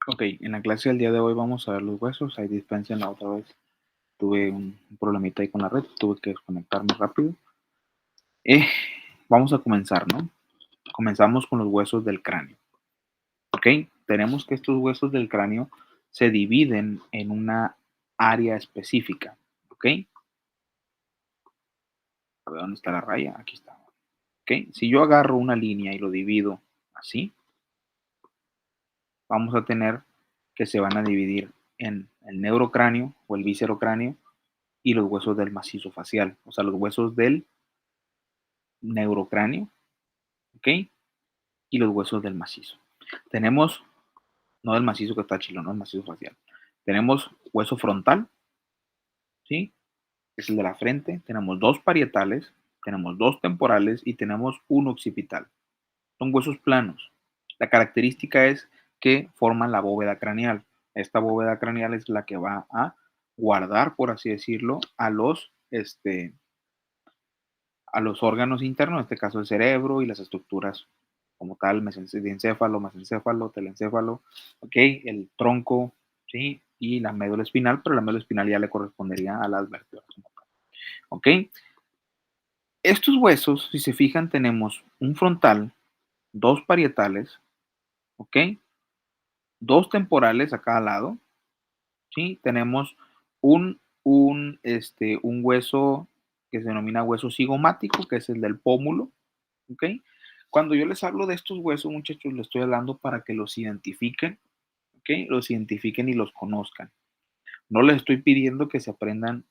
Ok, en la clase del día de hoy vamos a ver los huesos. Ahí dispensen, la otra vez tuve un problemita ahí con la red, tuve que desconectarme rápido. Eh, Vamos a comenzar, ¿no? Comenzamos con los huesos del cráneo. Ok, tenemos que estos huesos del cráneo se dividen en una área específica. Ok, a ver dónde está la raya. Aquí está. Ok, si yo agarro una línea y lo divido así, vamos a tener que se van a dividir en el neurocráneo o el viscerocráneo y los huesos del macizo facial, o sea, los huesos del neurocráneo, ¿ok? Y los huesos del macizo. Tenemos, no del macizo que está chilo, no el macizo facial. Tenemos hueso frontal, ¿sí? Es el de la frente. Tenemos dos parietales, tenemos dos temporales y tenemos un occipital. Son huesos planos. La característica es que forman la bóveda craneal. Esta bóveda craneal es la que va a guardar, por así decirlo, a los órganos internos, en este caso el cerebro y las estructuras como tal, mesencéfalo, telencéfalo, ¿ok? El tronco, ¿sí? Y la médula espinal, pero la médula espinal ya le correspondería a las vértebras, ¿ok? Estos huesos, si se fijan, tenemos un frontal, dos parietales, ¿ok? Dos temporales a cada lado, ¿sí? Tenemos un hueso que se denomina hueso cigomático, que es el del pómulo, ¿ok? Cuando yo les hablo de estos huesos, muchachos, les estoy hablando para que los identifiquen, ¿ok? Los identifiquen y los conozcan. No les estoy pidiendo que se aprendan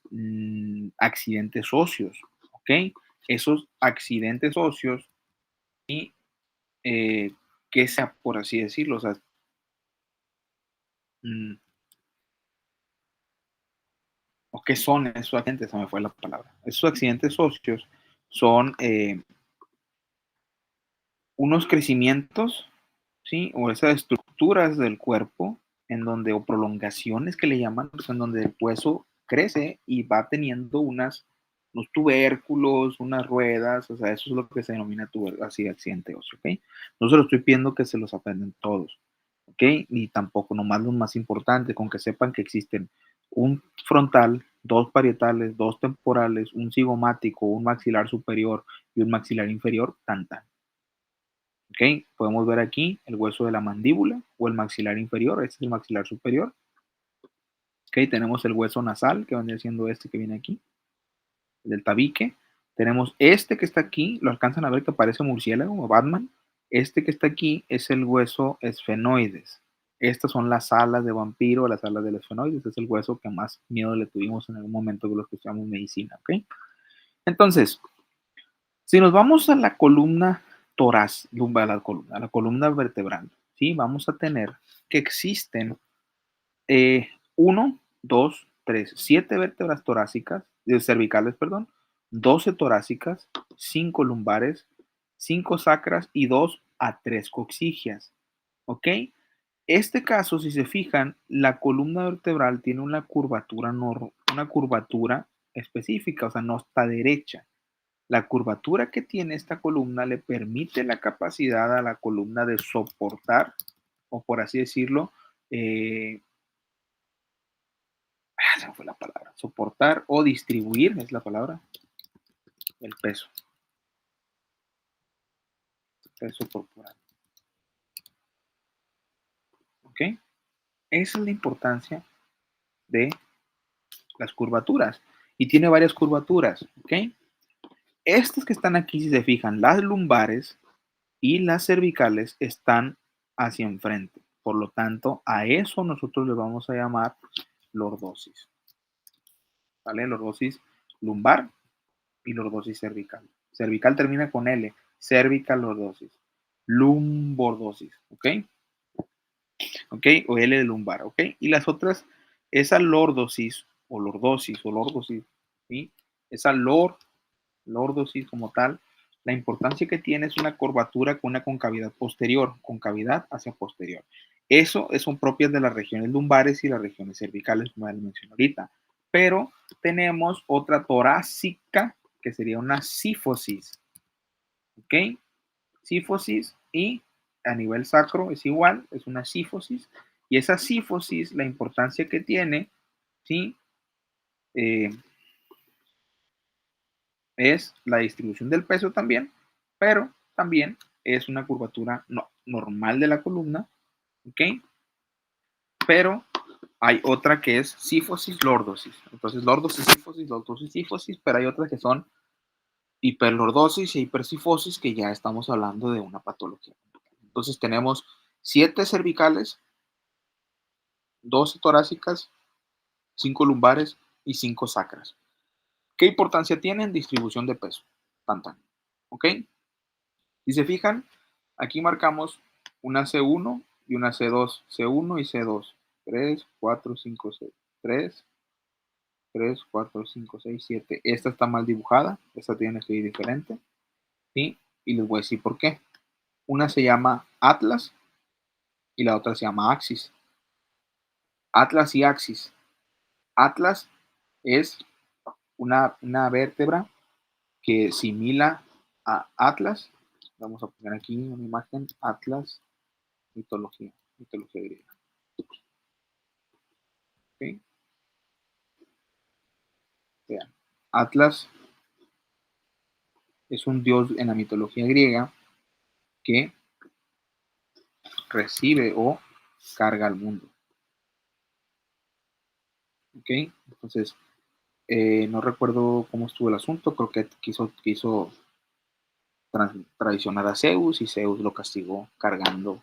accidentes óseos, ¿ok? Esos accidentes óseos y que sea, por así decirlo, o sea, mm, o qué son esos accidentes, se me fue la palabra. Esos accidentes óseos son unos crecimientos, ¿sí? O esas estructuras del cuerpo en donde, o prolongaciones que le llaman, pues, en donde el hueso crece y va teniendo unos tubérculos, unas ruedas, o sea, eso es lo que se denomina así accidente óseo, ¿ok? No se lo estoy pidiendo que se los aprenden todos, ¿ok? Ni tampoco nomás los más importantes, con que sepan que existen un frontal, dos parietales, dos temporales, un cigomático, un maxilar superior y un maxilar inferior, tan. ¿Ok? Podemos ver aquí el hueso de la mandíbula o el maxilar inferior, este es el maxilar superior. ¿Ok? Tenemos el hueso nasal, que vendría siendo este que viene aquí, el del tabique. Tenemos este que está aquí, lo alcanzan a ver que parece murciélago o Batman. Este que está aquí es el hueso esfenoides. Estas son las alas de vampiro, las alas del esfenoides. Este es el hueso que más miedo le tuvimos en algún momento de los que estudiamos medicina, ¿ok? Entonces, si nos vamos a la columna torácica, a la columna vertebral, ¿sí? Vamos a tener que existen 1, 2, 3, 7 vértebras torácicas, cervicales, perdón, 12 torácicas, 5 lumbares, 5 sacras y 2 a 3 coxigias. ¿Ok? Este caso, si se fijan, la columna vertebral tiene una curvatura específica, o sea, no está derecha. La curvatura que tiene esta columna le permite la capacidad a la columna de soportar, o por así decirlo, eh, se me fue la palabra, soportar o distribuir, es la palabra, el peso corporal. ¿Ok? Esa es la importancia de las curvaturas. Y tiene varias curvaturas. ¿Ok? Estas que están aquí, si se fijan, las lumbares y las cervicales están hacia enfrente. Por lo tanto, a eso nosotros le vamos a llamar lordosis. ¿Vale? Lordosis lumbar y lordosis cervical. Cervical termina con L, cervical lordosis. Lumbordosis, ¿ok? ¿Ok? O L de lumbar, ¿ok? Y las otras, esa lordosis, ¿sí? Esa lordosis como tal, la importancia que tiene es una curvatura con una concavidad posterior, concavidad hacia posterior. Eso son propias de las regiones lumbares y las regiones cervicales, como ya lo mencioné ahorita. Pero tenemos otra torácica, que sería una sífosis. ¿Ok? Sífosis y a nivel sacro es igual, es una sífosis Y esa sífosis, la importancia que tiene, ¿sí? Es la distribución del peso también, pero también es una curvatura normal de la columna, ¿ok? Pero hay otra que es sífosis, lordosis. Entonces, lordosis, sífosis, pero hay otras que son hiperlordosis e hipersifosis, que ya estamos hablando de una patología. Entonces, tenemos 7 cervicales, 12 torácicas, 5 lumbares y 5 sacras. ¿Qué importancia tienen? Distribución de peso. Tan, tan. ¿Ok? Si se fijan, aquí marcamos una C1 y una C2. C1 y C2. 3, 4, 5, 6. 3, 3, 4, 5, 6, 7. Esta está mal dibujada. Esta tiene que ir diferente. ¿Sí? Y les voy a decir por qué. Una se llama Atlas y la otra se llama Axis. Atlas y Axis. Atlas es una vértebra que simila a Atlas. Vamos a poner aquí una imagen. Atlas, mitología griega. ¿Okay? Vean. Atlas es un dios en la mitología griega que recibe o carga al mundo. ¿Ok? Entonces, no recuerdo cómo estuvo el asunto, creo que quiso traicionar a Zeus y Zeus lo castigó cargando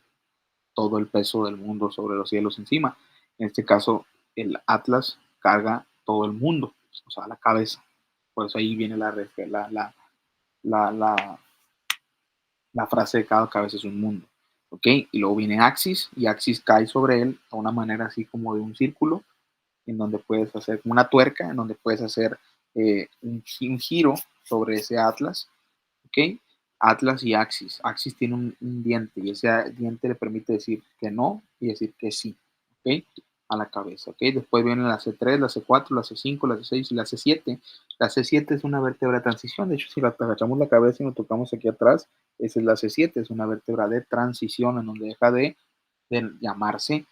todo el peso del mundo sobre los cielos encima. En este caso, el Atlas carga todo el mundo, o sea, la cabeza. Por eso ahí viene la, la, la frase de cada cabeza es un mundo. ¿Ok? Y luego viene Axis y Axis cae sobre él a una manera así como de un círculo, en donde puedes hacer una tuerca, en donde puedes hacer un giro sobre ese Atlas. ¿Ok? Atlas y Axis. Axis tiene un diente y ese diente le permite decir que no y decir que sí. ¿Ok? A la cabeza. ¿Ok? Después vienen la C3, la C4, la C5, la C6 y la C7. La C7 es una vértebra de transición. De hecho, si agachamos la cabeza y nos tocamos aquí atrás, esa es la C7, es una vértebra de transición en donde deja de llamarse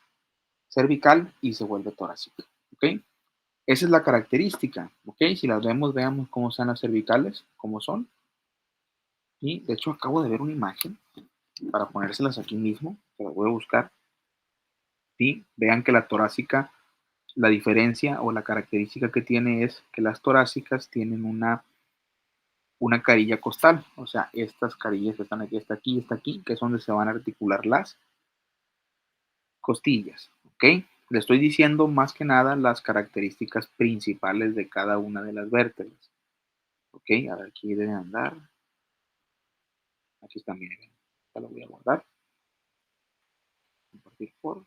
cervical y se vuelve torácica. ¿Ok? Esa es la característica. ¿Ok? Si las vemos, veamos cómo son las cervicales, cómo son. Y de hecho acabo de ver una imagen para ponérselas aquí mismo, que las voy a buscar. Y vean que la torácica, la diferencia o la característica que tiene es que las torácicas tienen una carilla costal, o sea, estas carillas que están aquí, está aquí, que es donde se van a articular las costillas, ¿ok? Le estoy diciendo más que nada las características principales de cada una de las vértebras, ¿ok? A ver, aquí deben andar, aquí también, ya lo voy a guardar, compartir por,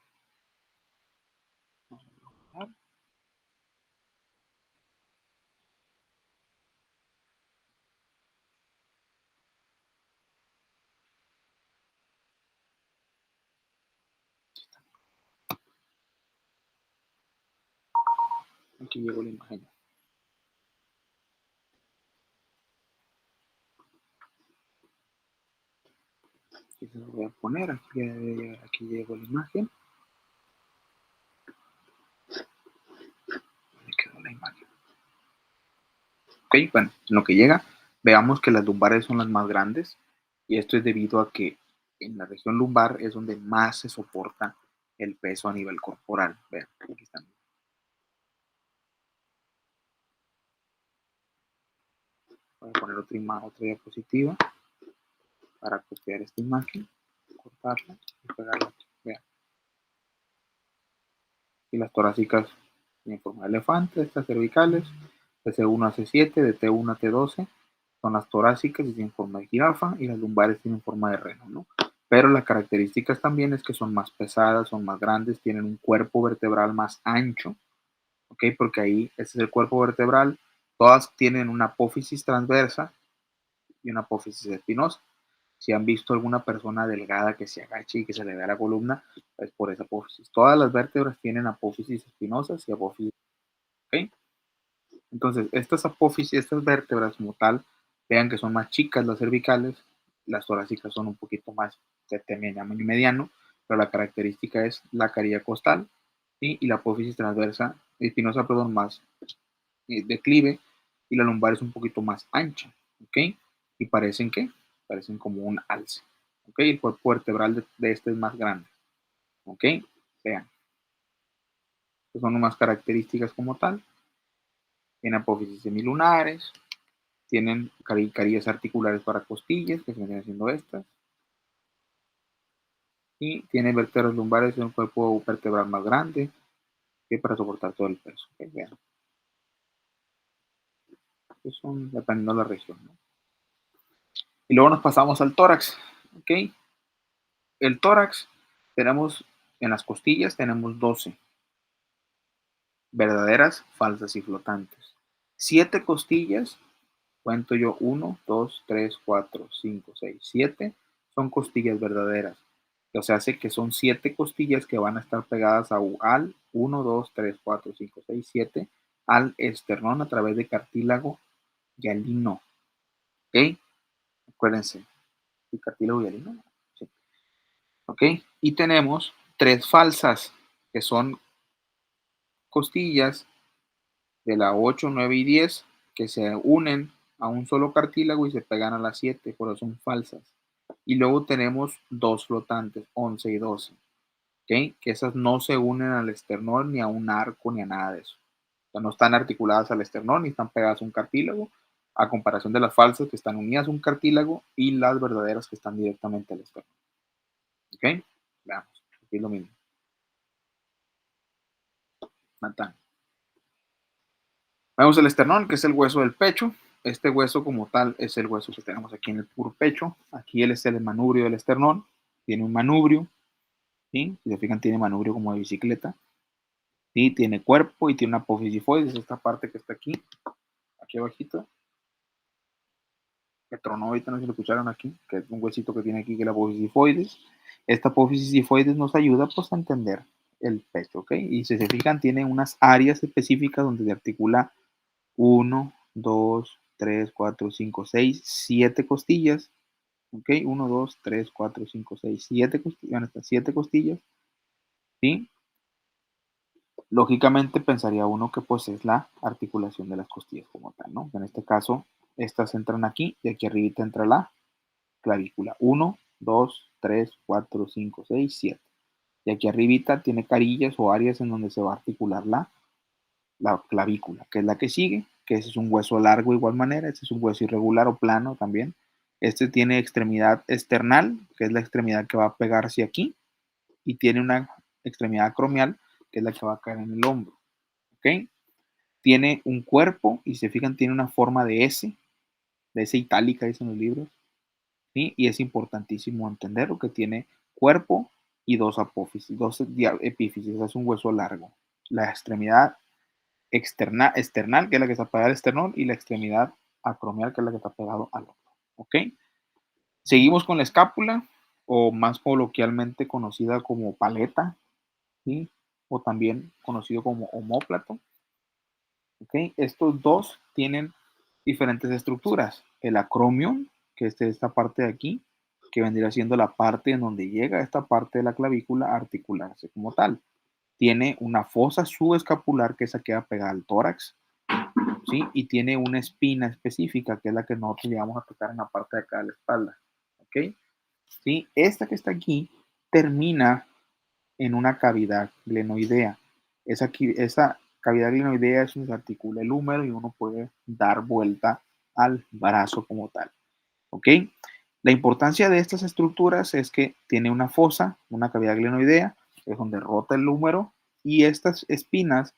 aquí llegó la imagen. Aquí se lo voy a poner, aquí llegó la imagen. Me quedó la imagen. Ok, bueno, en lo que llega, veamos que las lumbares son las más grandes y esto es debido a que en la región lumbar es donde más se soporta el peso a nivel corporal. Vean, aquí están. Voy a poner otra diapositiva para copiar esta imagen, cortarla y pegarla aquí. Vean. Y las torácicas en forma de elefante, estas cervicales, de C1 a C7, de T1 a T12, son las torácicas y tienen forma de jirafa, y las lumbares tienen forma de reno, ¿no? Pero las características también es que son más pesadas, son más grandes, tienen un cuerpo vertebral más ancho, ¿ok? Porque ahí, este es el cuerpo vertebral, todas tienen una apófisis transversa y una apófisis espinosa. Si han visto alguna persona delgada que se agache y que se le vea la columna, es por esa apófisis. Todas las vértebras tienen apófisis espinosas y apófisis, ¿ok? Entonces, estas apófisis, estas vértebras como tal, vean que son más chicas las cervicales, las torácicas son un poquito más de tamaño mediano, pero la característica es la carilla costal, ¿sí? Y la apófisis transversa, espinosa, perdón, más declive, y la lumbar es un poquito más ancha, ¿ok? Y parecen, ¿qué? Parecen como un alce, ¿ok? El cuerpo vertebral de este es más grande, ¿ok? Vean, estas son unas características como tal. Tienen apófisis semilunares, tienen carillas articulares para costillas, que se vienen haciendo estas, y tienen vértebras lumbares en un cuerpo vertebral más grande, que para soportar todo el peso. ¿Okay? Vean, son dependiendo de la región, ¿no? Y luego nos pasamos al tórax, ¿ok? El tórax tenemos en las costillas tenemos 12 verdaderas, falsas y flotantes. 7 costillas, cuento yo 1, 2, 3, 4, 5, 6, 7 son costillas verdaderas. O sea, hace que son 7 costillas que van a estar pegadas al 1, 2, 3, 4, 5, 6, 7 al esternón a través de cartílago hialino. ¿Ok? Acuérdense, el cartílago hialino. Sí. ¿Ok? Y tenemos 3 falsas, que son costillas de la 8, 9 y 10 que se unen a un solo cartílago y se pegan a las 7, por eso son falsas. Y luego tenemos 2 flotantes, 11 y 12, ¿okay? Que esas no se unen al esternón ni a un arco ni a nada de eso. O sea, no están articuladas al esternón ni están pegadas a un cartílago, a comparación de las falsas que están unidas a un cartílago y las verdaderas que están directamente al esternón. ¿Ok? Veamos, aquí es lo mismo. Matan. Vemos el esternón, que es el hueso del pecho. Este hueso como tal es el hueso que tenemos aquí en el puro pecho. Aquí él es el manubrio del esternón. Tiene un manubrio, ¿sí? Si se fijan, tiene manubrio como de bicicleta. ¿Sí? Tiene cuerpo y tiene una apófisis, esta parte que está aquí, aquí abajito. Que tronó ahorita, no sé si lo escucharon aquí, que es un huesito que tiene aquí, que es la apófisis. Esta apófisis nos ayuda pues a entender el pecho, ¿ok? Y si se fijan, tiene unas áreas específicas donde se articula 1, 2, 3, 4, 5, 6, 7 costillas. ¿Ok? 1, 2, 3, 4, 5, 6, 7 costillas. Van a estar 7 costillas. ¿Sí? Lógicamente pensaría uno que pues es la articulación de las costillas como tal, ¿no? En este caso, estas entran aquí y aquí arriba entra la clavícula. 1, 2, 3, 4, 5, 6, 7. Y aquí arribita tiene carillas o áreas en donde se va a articular la clavícula, que es la que sigue, que ese es un hueso largo de igual manera, este es un hueso irregular o plano también. Este tiene extremidad external, que es la extremidad que va a pegarse aquí, y tiene una extremidad acromial, que es la que va a caer en el hombro. ¿Ok? Tiene un cuerpo, y se fijan, tiene una forma de S itálica, dicen los libros, ¿sí? Y es importantísimo entenderlo, que tiene cuerpo y 2 apófisis, 2 epífisis, es un hueso largo. La extremidad external, que es la que está pegada al esternón, y la extremidad acromial, que es la que está pegado al hombro. ¿Ok? Seguimos con la escápula, o más coloquialmente conocida como paleta, ¿sí? O también conocido como omóplato. ¿Ok? Estos dos tienen diferentes estructuras. El acromion, que es esta parte de aquí, que vendría siendo la parte en donde llega esta parte de la clavícula a articularse como tal. Tiene una fosa subescapular, que esa queda pegada al tórax, ¿sí? Y tiene una espina específica, que es la que nosotros le vamos a tocar en la parte de acá de la espalda, ¿ok? ¿Sí? Esta que está aquí termina en una cavidad glenoidea. Esa cavidad glenoidea es donde se articula el húmero y uno puede dar vuelta al brazo como tal, ¿ok? La importancia de estas estructuras es que tiene una fosa, una cavidad glenoidea, es donde rota el húmero, y estas espinas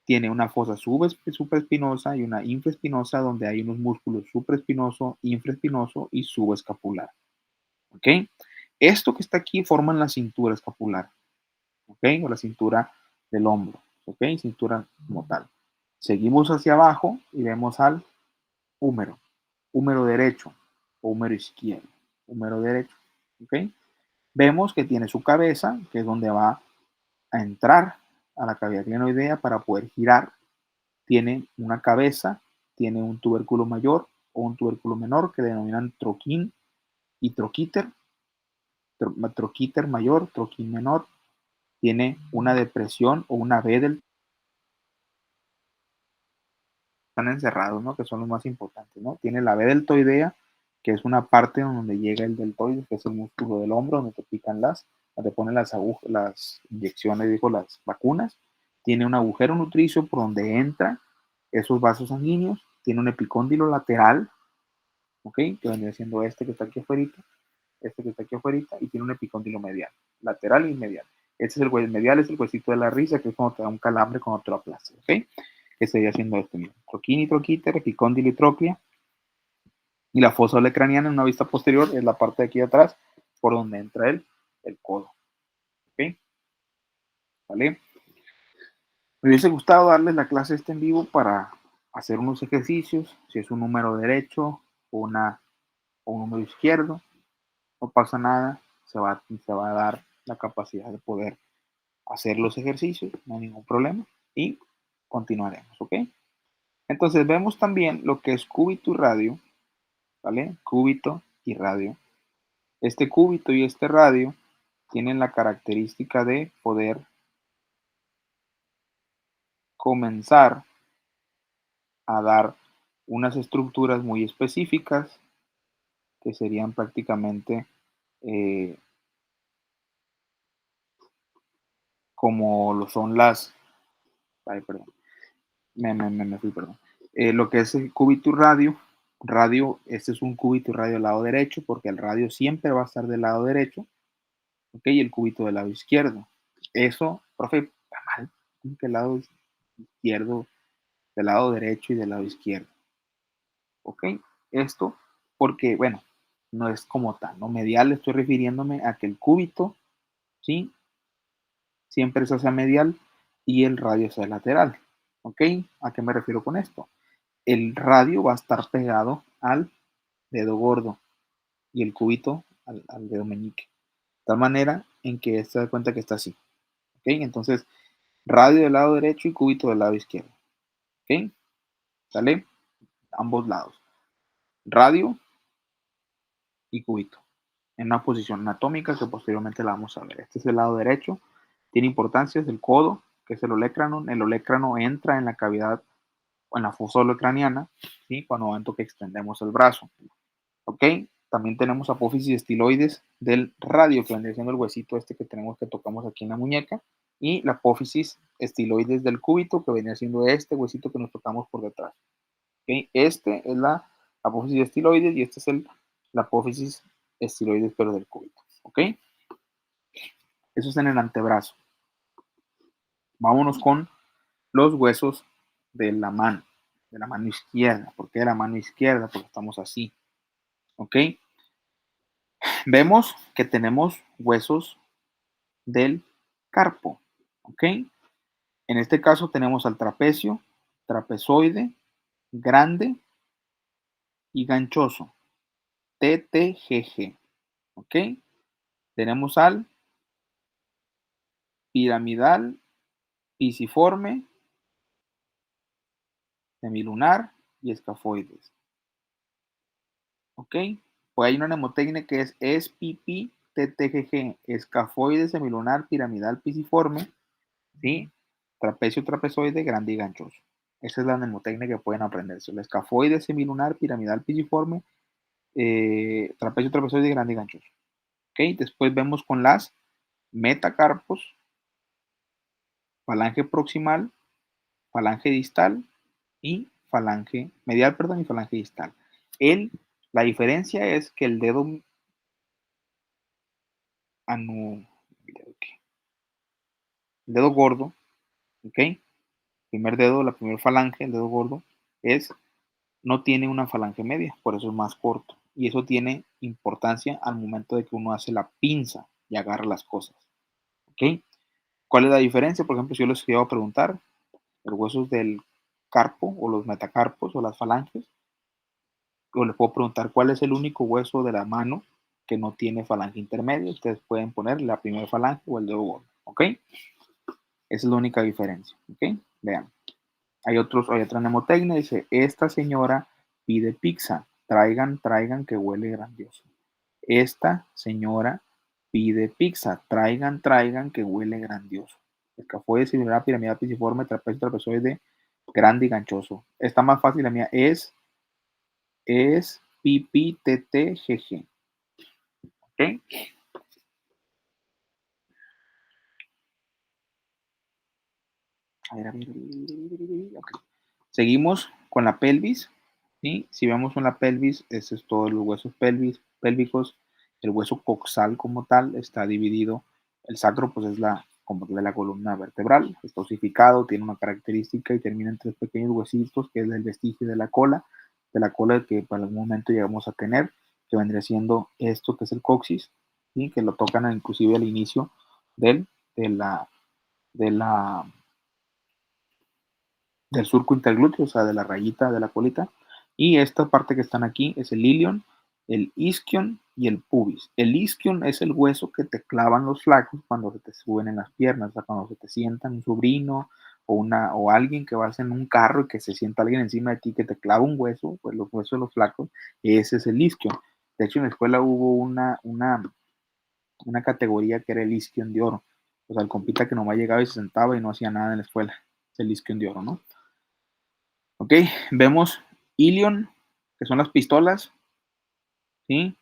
tiene una fosa supraespinosa y una infraespinosa, donde hay unos músculos supraespinoso, infraespinoso y subescapular. ¿Ok? Esto que está aquí forman la cintura escapular, ¿ok? O la cintura del hombro, ¿ok? Cintura como tal. Seguimos hacia abajo y vemos al húmero, húmero derecho o húmero izquierdo, húmero derecho, ¿ok? Vemos que tiene su cabeza, que es donde va a entrar a la cavidad glenoidea para poder girar. Tiene una cabeza, tiene un tubérculo mayor o un tubérculo menor que denominan troquín y troquíter. troquíter mayor, troquín menor, tiene una depresión o una B del están encerrados, ¿no? Que son los más importantes, ¿no? Tiene la B deltoidea, que es una parte donde llega el deltoides, que es el músculo del hombro, donde te pican donde ponen las agujas, las inyecciones, digo, las vacunas. Tiene un agujero nutricio por donde entra esos vasos sanguíneos. Tiene un epicóndilo lateral, ¿ok? Que vendría siendo este que está aquí afuera, este que está aquí afuera, y tiene un epicóndilo medial, lateral y medial. Este es el hueso medial, es el huesito de la risa, que es cuando te da un calambre cuando te lo aplastas, ¿ok? Que sería haciendo esto mismo. Troquín y troquíter, epicóndilo y trópia. Y la fosa olecraniana en una vista posterior es la parte de aquí de atrás, por donde entra el codo, ¿ok? ¿Vale? Me hubiese gustado darles la clase en vivo para hacer unos ejercicios, si es un número derecho o un número izquierdo, no pasa nada, se va a dar la capacidad de poder hacer los ejercicios, no hay ningún problema, y continuaremos, ¿ok? Entonces vemos también lo que es cúbito y radio, ¿vale? Cúbito y radio. Este cúbito y este radio tienen la característica de poder comenzar a dar unas estructuras muy específicas que serían prácticamente eh, como lo son ay, perdón, me fui, perdón. Lo que es el cúbito y radio, este es un cúbito y radio del lado derecho, porque el radio siempre va a estar del lado derecho, ¿ok? Y el cúbito del lado izquierdo. Eso, profe, está mal, que el lado izquierdo, del lado derecho y del lado izquierdo, ¿ok? Esto porque, bueno, no es como tal, ¿no? Medial estoy refiriéndome a que el cúbito, ¿sí? Siempre se hace medial y el radio sea lateral, ¿ok? ¿A qué me refiero con esto? El radio va a estar pegado al dedo gordo y el cúbito al dedo meñique. De tal manera en que se da cuenta que está así, ¿ok? Entonces, radio del lado derecho y cúbito del lado izquierdo, ¿ok? ¿Sale? Ambos lados. Radio y cúbito en una posición anatómica que posteriormente la vamos a ver. Este es el lado derecho, tiene importancia, es el codo, que es el olecrano. El olecrano entra en la cavidad o en la fosa olecraniana, ¿sí? Cuando momento que extendemos el brazo, ¿ok? También tenemos apófisis estiloides del radio, que vendría siendo el huesito este que tenemos que tocamos aquí en la muñeca, y la apófisis estiloides del cúbito, que vendría siendo este huesito que nos tocamos por detrás, ¿ok? Este es la apófisis estiloides y este es la apófisis estiloides, pero del cúbito, ¿ok? Eso es en el antebrazo. Vámonos con los huesos de la mano izquierda. ¿Por qué de la mano izquierda? Porque estamos así, ¿ok? Vemos que tenemos huesos del carpo, ¿ok? En este caso tenemos al trapecio, trapezoide, grande y ganchoso, TTGG, ¿ok? Tenemos al piramidal, pisiforme, semilunar y escafoides, ¿ok? Pues hay una mnemotecnia que es SPP TTGG, escafoide, semilunar, piramidal, pisiforme, ¿sí? Trapecio, trapezoide, grande y ganchoso. Esa es la mnemotecnia que pueden aprenderse. El escafoide, semilunar, piramidal, pisiforme, trapecio, trapezoide, grande y ganchoso. ¿Ok? Después vemos con las metacarpos, falange proximal, falange distal y falange medial, perdón, y falange distal. La diferencia es que el dedo anu, el dedo gordo, ¿ok? Primer dedo, la primera falange, el dedo gordo, no tiene una falange media, por eso es más corto. Y eso tiene importancia al momento de que uno hace la pinza y agarra las cosas. ¿Ok? ¿Cuál es la diferencia? Por ejemplo, si yo les iba a preguntar, los huesos del carpo o los metacarpos o las falanges, o les puedo preguntar cuál es el único hueso de la mano que no tiene falange intermedia. Ustedes pueden poner la primera falange o el dedo gordo. ¿Ok? Esa es la única diferencia. ¿Ok? Vean. Hay otra mnemotecnia, dice, esta señora pide pizza, traigan, traigan que huele grandioso. Esta señora pide pizza. Traigan, traigan, que huele grandioso. Escafoide similar, piramidal pisiforme, trapecio, trapezoide, grande y ganchoso. Está más fácil, la mía es pipi, tete, jeje. ¿Ok? A ver, ok. Seguimos con la pelvis. ¿Sí? Si vemos en la pelvis, ese es todos los huesos pélvicos. El hueso coxal como tal está dividido. El sacro pues es como de la columna vertebral. Está osificado, tiene una característica y termina en tres pequeños huesitos, que es el vestigio de la cola que para algún momento llegamos a tener, que vendría siendo esto que es el coxis, ¿sí? Que lo tocan inclusive al inicio del, de la, de la del surco interglúteo, o sea, de la rayita de la colita. Y esta parte que están aquí es el ilion, el isquion y el pubis. El isquion es el hueso que te clavan los flacos cuando se te suben en las piernas, o sea, cuando se te sientan un sobrino o alguien que vas en un carro y que se sienta alguien encima de ti que te clava un hueso, pues los huesos de los flacos, ese es el isquion. De hecho, en la escuela hubo una categoría que era el isquion de oro. O sea, el compita que nomás llegaba y se sentaba y no hacía nada en la escuela. Es el isquion de oro, ¿no? Ok, vemos ilion, que son las pistolas, ¿sí?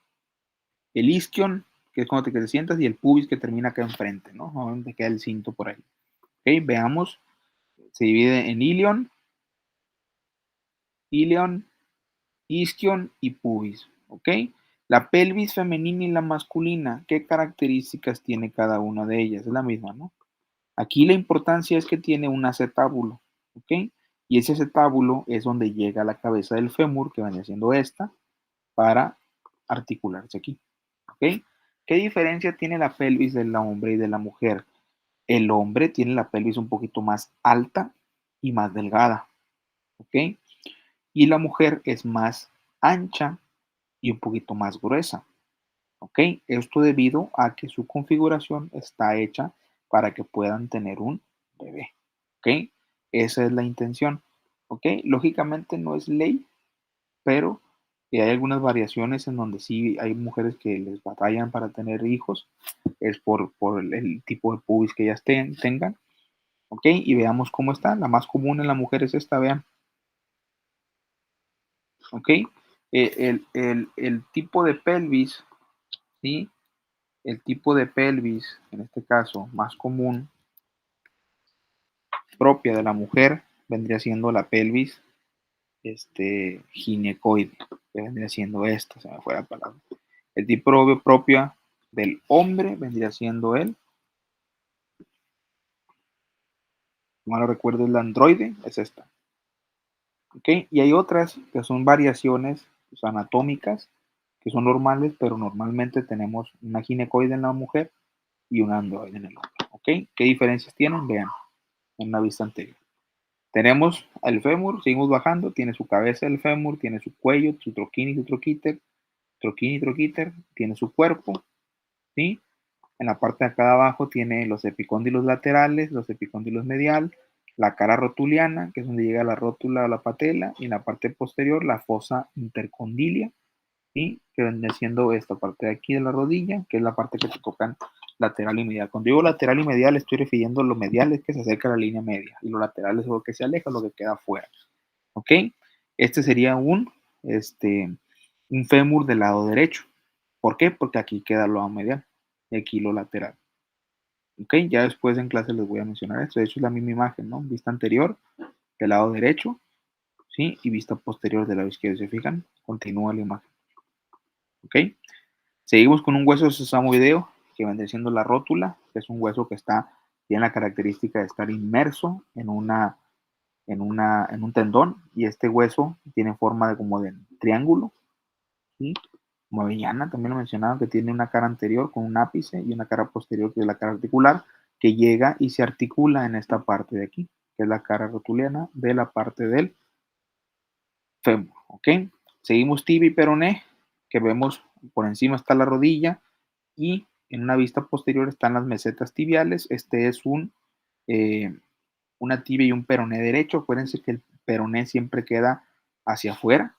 El isquion, que es cuando te sientas, y el pubis que termina acá enfrente, ¿no? Donde queda el cinto por ahí. Ok, veamos, se divide en ilion, isquion y pubis, ¿ok? La pelvis femenina y la masculina, ¿qué características tiene cada una de ellas? Es la misma, ¿no? Aquí la importancia es que tiene un acetábulo, ¿ok? Y ese acetábulo es donde llega la cabeza del fémur, que viene siendo esta, para articularse aquí. ¿Ok? ¿Qué diferencia tiene la pelvis del hombre y de la mujer? El hombre tiene la pelvis un poquito más alta y más delgada. ¿Ok? Y la mujer es más ancha y un poquito más gruesa. ¿Ok? Esto debido a que su configuración está hecha para que puedan tener un bebé. ¿Ok? Esa es la intención. ¿Ok? Lógicamente no es ley, pero hay algunas variaciones en donde sí hay mujeres que les batallan para tener hijos, es por el tipo de pubis que ellas tengan, ¿ok? Y veamos cómo está. La más común en la mujer es esta, vean, ¿ok? El tipo de pelvis, ¿sí? El tipo de pelvis, en este caso, más común, propia de la mujer, vendría siendo la pelvis ginecoide, que vendría siendo esta, se me fue la palabra. El tipo propia del hombre vendría siendo él, no lo recuerdo, es la androide, es esta. ¿Ok? Y hay otras que son variaciones pues, anatómicas, que son normales, pero normalmente tenemos una ginecoide en la mujer y una androide en el hombre. ¿Ok? ¿Qué diferencias tienen? Vean, en una vista anterior. Tenemos el fémur, seguimos bajando, tiene su cabeza el fémur, tiene su cuello, su troquín y su troquín y troquíter, tiene su cuerpo, ¿sí? En la parte de acá abajo tiene los epicóndilos laterales, los epicóndilos medial, la cara rotuliana, que es donde llega la rótula o la patela, y en la parte posterior la fosa intercondilia, ¿sí? Que viene siendo esta parte de aquí de la rodilla, que es la parte que te tocan lateral y medial. Cuando digo lateral y medial, estoy refiriendo a lo medial es que se acerca a la línea media, y lo lateral es lo que se aleja, lo que queda afuera. ¿Ok? Este sería un fémur del lado derecho. ¿Por qué? Porque aquí queda lo medial y aquí lo lateral. Ok, ya después en clase les voy a mencionar esto. De hecho, es la misma imagen, ¿no? Vista anterior del lado derecho, ¿sí? Y vista posterior del lado izquierdo. ¿Se fijan? Continúa la imagen. Ok, seguimos con un hueso sesamoideo que vendría siendo la rótula, que es un hueso que tiene la característica de estar inmerso en un tendón, y este hueso tiene forma como de triángulo, ¿sí? Como avellana, también lo mencionaba, que tiene una cara anterior con un ápice y una cara posterior que es la cara articular, que llega y se articula en esta parte de aquí, que es la cara rotuliana de la parte del fémur, ¿ok? Seguimos tibia y peroné, que vemos por encima está la rodilla y en una vista posterior están las mesetas tibiales. Este es una tibia y un peroné derecho. Acuérdense que el peroné siempre queda hacia afuera,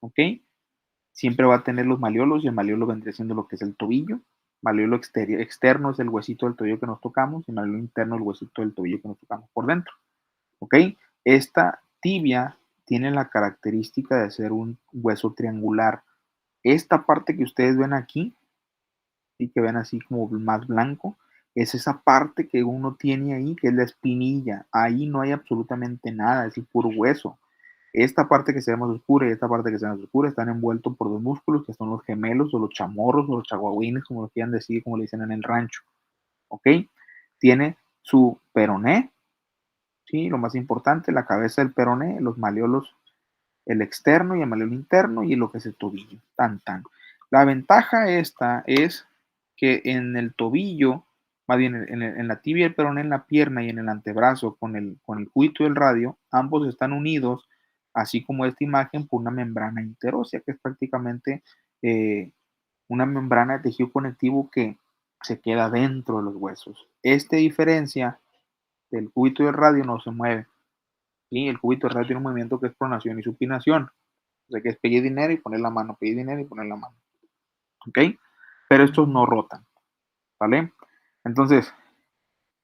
¿ok? Siempre va a tener los maliolos y el maliolo vendría siendo lo que es el tobillo, Malleolo externo es el huesito del tobillo que nos tocamos y malleolo interno el huesito del tobillo que nos tocamos por dentro. ¿Ok? Esta tibia tiene la característica de ser un hueso triangular. Esta parte que ustedes ven aquí, y que ven así como más blanco, es esa parte que uno tiene ahí, que es la espinilla. Ahí no hay absolutamente nada, es el puro hueso. Esta parte que se ve más oscura y esta parte que se ve más oscura están envueltos por dos músculos que son los gemelos o los chamorros o los chaguahuines, como lo quieran decir, como le dicen en el rancho. ¿Ok? Tiene su peroné, ¿sí? Lo más importante, la cabeza del peroné, los maleolos, el externo y el maleolo interno y lo que es el tobillo. Tan, tan. La ventaja esta es que en el tobillo, más bien en la tibia, el peroné, en la pierna y en el antebrazo con el cúbito y el radio, ambos están unidos, así como esta imagen, por una membrana interósea, que es prácticamente una membrana de tejido conectivo que se queda dentro de los huesos. Esta diferencia del cúbito y el radio no se mueve. ¿Sí? El cúbito del radio tiene un movimiento que es pronación y supinación. O sea, que es pedir dinero y poner la mano, pedir dinero y poner la mano. ¿Ok? Pero estos no rotan. ¿Vale? Entonces,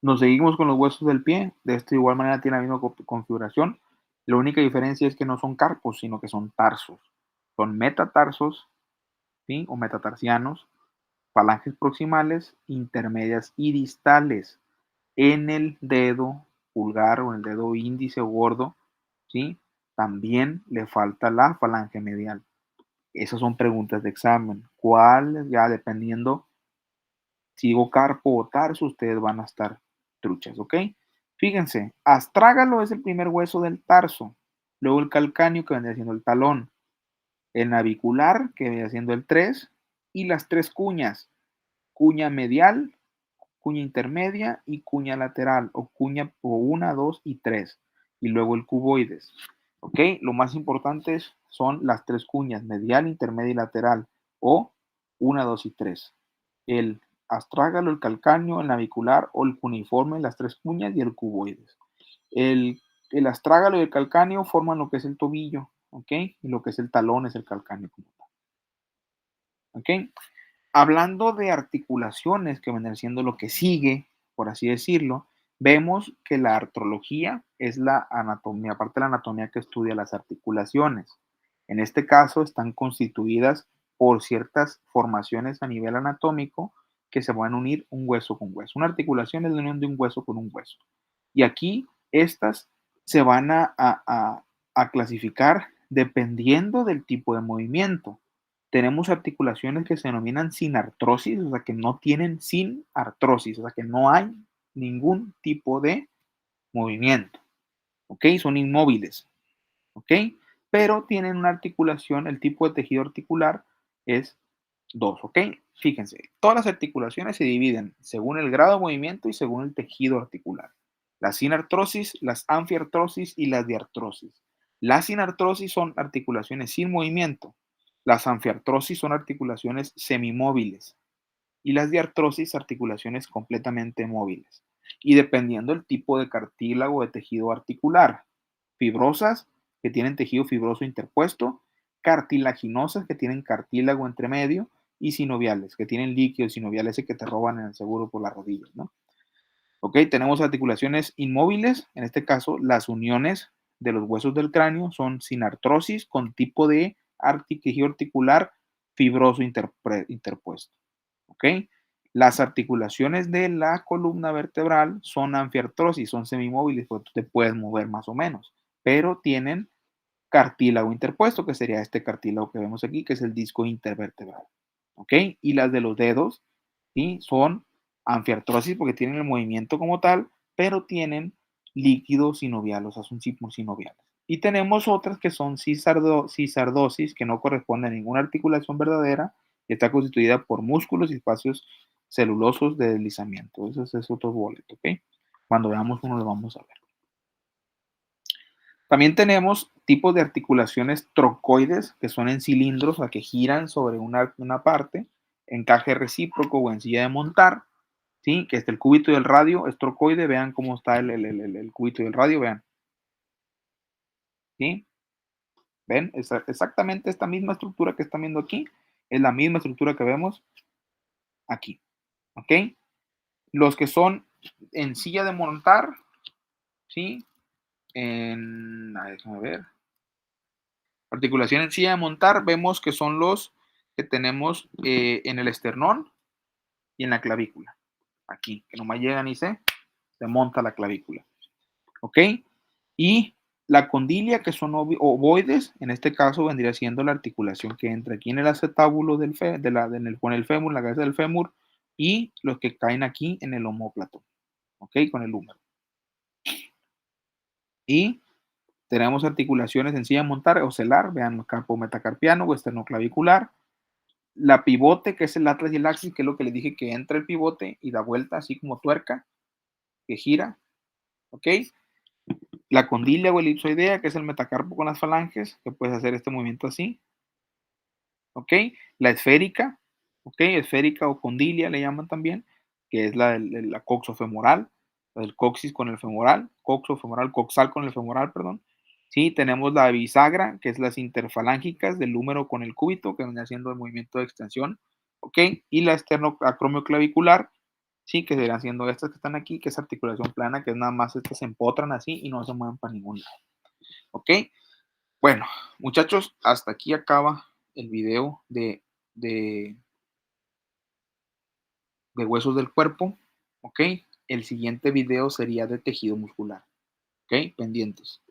nos seguimos con los huesos del pie. De esta igual manera tiene la misma configuración. La única diferencia es que no son carpos, sino que son tarsos. Son metatarsos, ¿sí? O metatarsianos, falanges proximales, intermedias y distales. En el dedo pulgar o en el dedo índice o gordo, ¿sí? También le falta la falange medial. Esas son preguntas de examen. ¿Cuál? Ya dependiendo si digo carpo o tarso, ustedes van a estar truchas, ¿ok? Fíjense, astrágalo es el primer hueso del tarso, luego el calcáneo que vendría siendo el talón, el navicular que vendría siendo el 3 y las tres cuñas, cuña medial, cuña intermedia y cuña lateral, o cuña o 1, 2 y 3, y luego el cuboides. ¿Ok? Lo más importante son las tres cuñas, medial, intermedia y lateral, o 1, 2 y 3. El astrágalo, el calcáneo, el navicular o el cuneiforme, las tres cuñas y el cuboides. El, el astrágalo y el calcáneo forman lo que es el tobillo, ¿ok? Y lo que es el talón es el calcáneo como tal, ¿ok? Hablando de articulaciones, que vendrán siendo lo que sigue, por así decirlo, vemos que la artrología es la anatomía, aparte de la anatomía que estudia las articulaciones. En este caso están constituidas por ciertas formaciones a nivel anatómico que se van a unir un hueso con hueso. Una articulación es la unión de un hueso con un hueso. Y aquí estas se van a clasificar dependiendo del tipo de movimiento. Tenemos articulaciones que se denominan sin artrosis, o sea, que no tienen sin artrosis, o sea, que no hay ningún tipo de movimiento, ¿ok? Son inmóviles, ¿ok? Pero tienen una articulación, el tipo de tejido articular es 2, ¿ok? Fíjense, todas las articulaciones se dividen según el grado de movimiento y según el tejido articular. La sinartrosis, las anfiartrosis y las diartrosis. Las sinartrosis son articulaciones sin movimiento. Las anfiartrosis son articulaciones semimóviles. Y las diartrosis, articulaciones completamente móviles. Y dependiendo del tipo de cartílago de tejido articular. Fibrosas, que tienen tejido fibroso interpuesto, cartilaginosas, que tienen cartílago entre medio, y sinoviales, que tienen líquido sinovial, ese que te roban en el seguro por las rodillas, ¿no? Ok, tenemos articulaciones inmóviles, en este caso las uniones de los huesos del cráneo son sin artrosis con tipo de tejido articular fibroso interpuesto. Ok, las articulaciones de la columna vertebral son anfiartrosis, son semimóviles, pues tú te puedes mover más o menos, pero tienen cartílago interpuesto, que sería este cartílago que vemos aquí, que es el disco intervertebral. ¿Ok? Y las de los dedos, ¿sí? Son anfiartrosis porque tienen el movimiento como tal, pero tienen líquido sinovial, o sea, son sinoviales. Y tenemos otras que son cisardosis, que no corresponde a ninguna articulación verdadera, y está constituida por músculos y espacios celulosos de deslizamiento. Eso es otro boleto, ¿ok? Cuando veamos uno lo vamos a ver. También tenemos tipos de articulaciones trocoides, que son en cilindros, o sea, que giran sobre una parte, encaje recíproco o en silla de montar, ¿sí? Que es el cúbito y el radio, es trocoide, vean cómo está el cúbito y el radio, vean, ¿sí? ¿Ven? Exactamente esta misma estructura que están viendo aquí, es la misma estructura que vemos aquí. ¿ok? Los que son en silla de montar, ¿sí? Déjame ver. Articulación en silla de montar, vemos que son los que tenemos en el esternón y en la clavícula. Aquí, que nomás llegan y se monta la clavícula. ¿Ok? Y la condilia, que son ovoides, en este caso vendría siendo la articulación que entra aquí en el acetábulo con el fémur, la cabeza del fémur, y los que caen aquí en el omóplato, ¿ok? Con el húmero. Y tenemos articulaciones en silla de montar, ocelar, vean, carpo metacarpiano o esternoclavicular. La pivote, que es el atlas y el axis, que es lo que les dije, que entra el pivote y da vuelta, así como tuerca, que gira, ¿ok? La condilia o elipsoidea, que es el metacarpo con las falanges, que puedes hacer este movimiento así, ¿ok? La esférica, ¿ok? Esférica o condilia le llaman también, que es la coxofemoral, el coxis con el femoral, coxofemoral, coxal con el femoral, perdón. Sí, tenemos la bisagra, que es las interfalángicas del húmero con el cúbito, que viene haciendo el movimiento de extensión, ¿ok? Y la esternocromioclavicular, sí, que serían siendo estas que están aquí, que es articulación plana, que es nada más estas se empotran así y no se mueven para ningún lado, ¿ok? Bueno, muchachos, hasta aquí acaba el video de, de huesos del cuerpo, ¿ok? El siguiente video sería de tejido muscular, ¿ok? Pendientes.